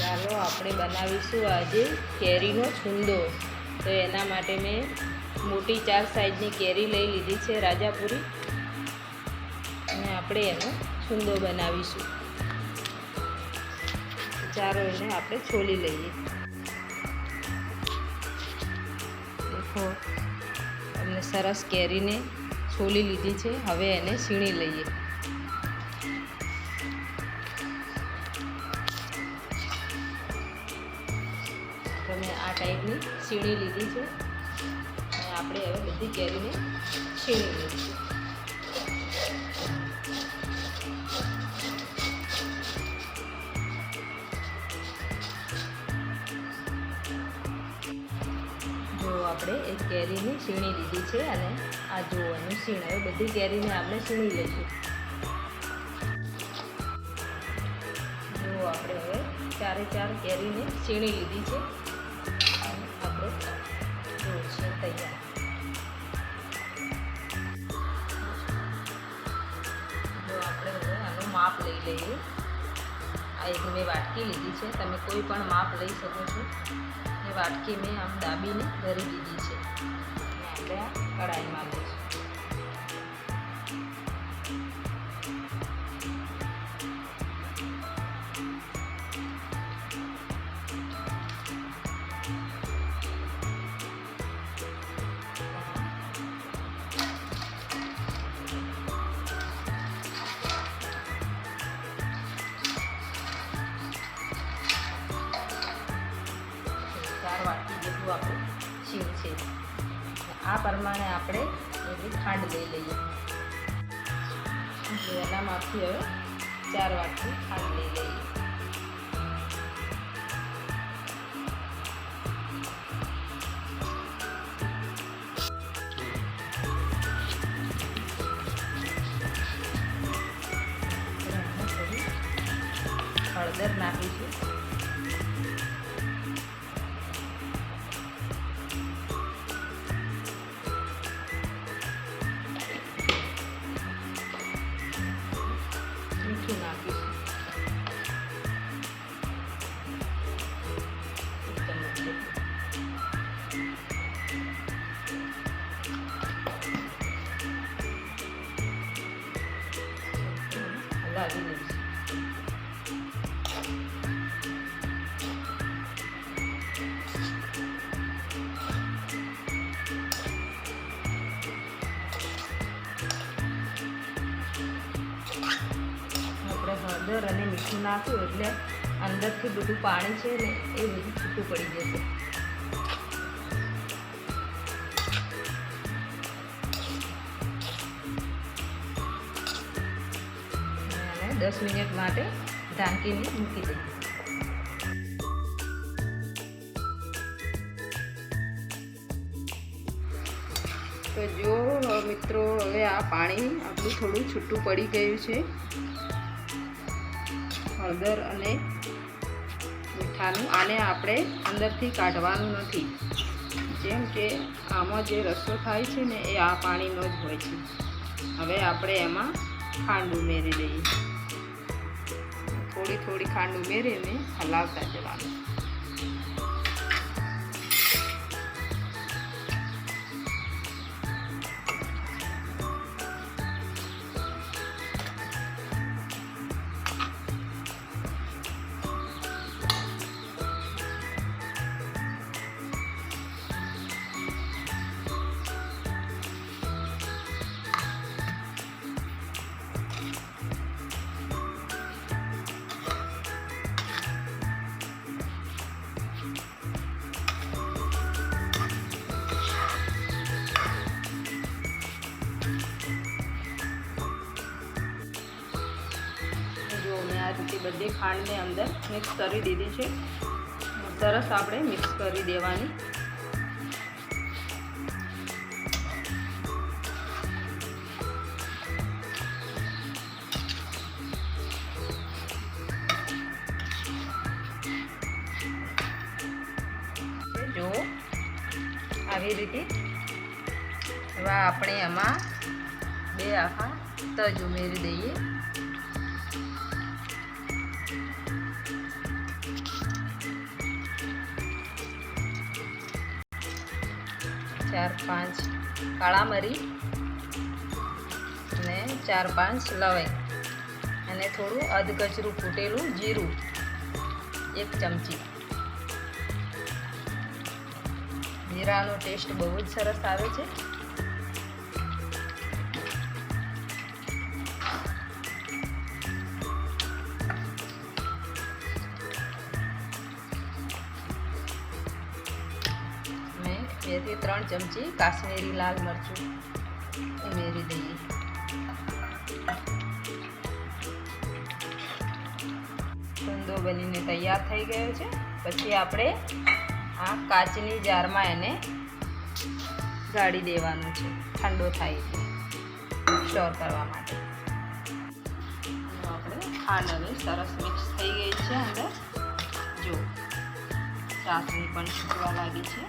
ચાલો આપણે બનાવીશું આજે કેરીનો છુંદો। તો એના માટે મેં મોટી 4 સાઈઝની કેરી લઈ લીધી છે રાજાપુરી, અને આપણે એનો છુંદો બનાવીશું। ચાલો એને આપણે છોલી લઈએ। દેખો અમને સરસ કેરીને છોલી લીધી છે। હવે એને છીણી લઈએ। તો મેં આ ટાઈપની છીણી લીધી છે, અને આપણે હવે બધી કેરીને છીણી લઈશું। જો આપણે એક કેરીની છીણી લીધી છે, અને આ જોવાનું છીણ, હવે બધી કેરીને આપણે છીણી લઈશું। જો આપણે હવે 4 કેરીને છીણી લીધી છે, અને આપણે જો છે તૈયાર। જો આપણે હવે આનું માપ લઈ લઈએ। આ એક મેં વાટકી લીધી છે, તમે કોઈ પણ માપ લઈ શકો છો। એ વાટકી મેં આમ દાબીને ધરી દીધી છે, અને આપણે આ કઢાઈમાં લઈશું। વાટકી જેટલું આપણું છીણ છે, આ પ્રમાણે આપણે એની ખાંડ લઈ લઈએ। એનામાંથી હવે 4 વાટકી ખાંડ લઈ લઈએ। થોડી હળદર નાખીશું। મીઠું નાખીશું। હલાવી લઈશું। હળદર અને મીઠું નાખ્યું એટલે અંદરથી બધું પાણી છે ને એ બધું છૂટું પડી જશે। અને 10 મિનિટ માટે ઢાંકીને મૂકી દઈએ। તો જો મિત્રો, હવે આ પાણી આપણું થોડું છૂટું પડી ગયું છે। હળદર અને મીઠાનું આને આપણે અંદરથી કાઢવાનું નથી, જેમ કે આમાં જે રસો થાય છે ને એ આ પાણીનો જ હોય છે। હવે આપણે એમાં ખાંડ ઉમેરી દઈએ। થોડી થોડી ખાંડ ઉમેરીને હલાવતા જવાનું। આ રીતે બધી ખાંડને અંદર મિક્સ કરી દીધી છે। સરસ આપણે મિક્સ કરી દેવાની। જો આવી રીતે હવે આપણે એમાં 2 આખા તજ ઉમેરી દઈએ। 4-5 કાળા મરી અને 4-5 લવિંગ અને થોડું અધકચરું ફૂટેલું જીરું 1 ચમચી. જીરાનો ટેસ્ટ બહુ જ સરસ આવે છે. મેં 2 થી 3 ચમચી કાશ્મીરી લાલ મરચું ઉમેરી દઈએ. છુંદો બનીને તૈયાર થઈ ગયો છે. પછી આપણે આ કાચની જારમાં એને ગાળી દેવાનું છે ઠંડો થાય એટલે સ્ટોર કરવા માટે. આપણે ખાંડ હવે સરસ મિક્સ થઈ ગઈ છે અંદર. જો ચાસણી પણ છૂટવા લાગી છે.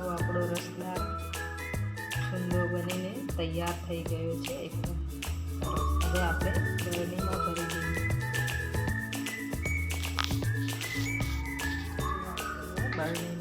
આપણો રસદાર છુંદો બનીને તૈયાર થઈ ગયો છે એકદમ સરસ. હવે આપણે બરણીમાં ભરી દઈએ. બરણી